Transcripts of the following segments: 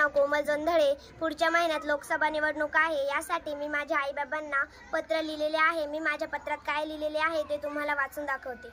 नाव कोमल जोंधळे। पुढच्या महिन्यात लोकसभा निवडणूक आहे, यासाठी मी माझ्या आईबाबांना पत्र लिहिलेले आहे। मी माझ्या पत्रात काय लिहिलेले आहे ते तुम्हाला वाचून दाखवते।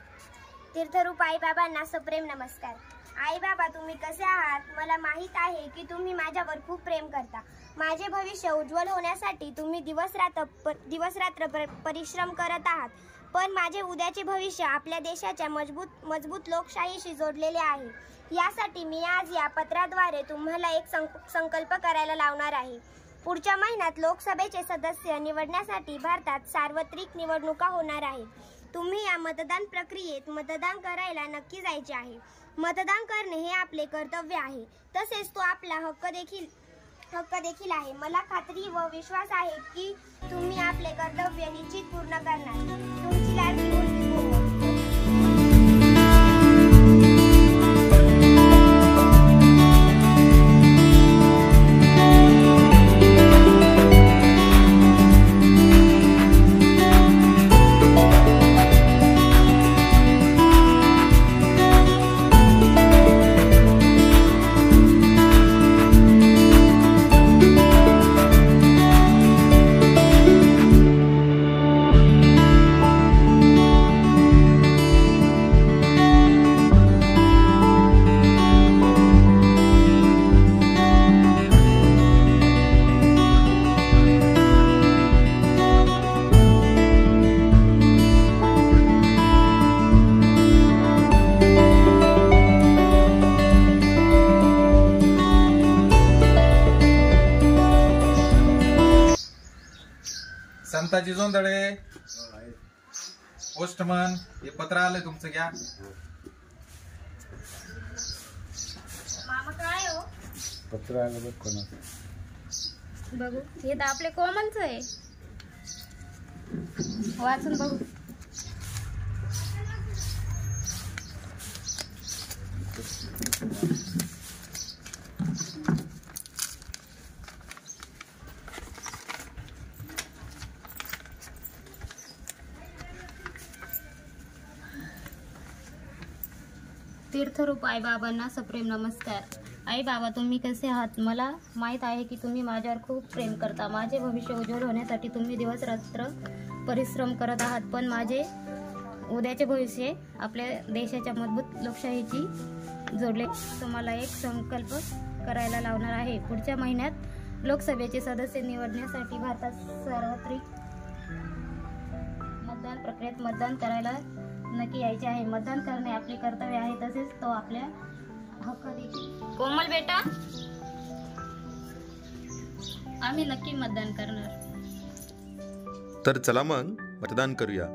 तीर्थरूप आईबाबांना सप्रेम नमस्कार। आई बाबा, तुम्ही कसे आहात? मला माहित आहे की तुम्ही माझ्यावर खूप प्रेम करता। माझे भविष्य उज्ज्वल होण्यासाठी तुम्ही दिवस रात्र परिश्रम करत आहात, पण माझे उद्याचे भविष्य आपल्या देशाच्या मजबूत लोकशाहीशी जोडलेले आहे। यासाठी मी आज या पत्राद्वारे तुम्हाला एक संकल्प करायला लावणार आहे। पुढच्या महिन्यात लोकसभेचे सदस्य निवडण्यासाठी भारतात सार्वत्रिक निवडणुका होणार आहेत। तुम्ही या मतदान प्रक्रियेत मतदान करायला नक्की जायचे आहे। मतदान करणे हे आपले कर्तव्य आहे, तसेच तो आपला हक्क देखील आहे। मला खात्री व विश्वास आहे की तुम्ही आपले कर्तव्य निश्चित पूर्ण करणार। तुमची लाडकी मुलगी कोमल। संताजी जोंधळे, पोस्टमन, हे पत्र आलंय तुमचं, घ्या। मामा काय हो? पत्र आलं बघ कोणाचं बघू। हे तर आपले कॉमनच आहे, वाचून बघू। तीर्थरूप आई बाबांना सप्रेम नमस्कार। आई बाबा, तुम्ही कसे आहात? मला माहीत आहे की तुम्ही माझ्यावर खूप प्रेम करता। माझे भविष्य उज्ज्वल होण्यासाठी तुम्ही दिवस रात्र परिश्रम करत आहात, पण माझे उद्याचे भविष्य आपल्या देशाच्या मजबूत लोकशाहीची जोडले। तुम्हाला एक संकल्प करायला लावणार आहे। पुढच्या महिन्यात लोकसभेचे सदस्य निवडण्यासाठी भारतात सार्वत्रिक मतदान प्रक्रियेत मतदान करायला नक्की यायचे आहे। मतदान करणे आपले कर्तव्य आहे, तसेच तो आपल्या हक्क देखील। कोमल बेटा, आम्ही नक्की मतदान करणार। तर चला मग मतदान करूया।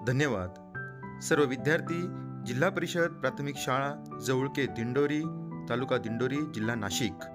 धन्यवाद। सर्व विद्यार्थी, जिल्हा परिषद प्राथमिक शाळा जवळके दिंडोरी, तालुका दिंडोरी, जिल्हा नाशिक।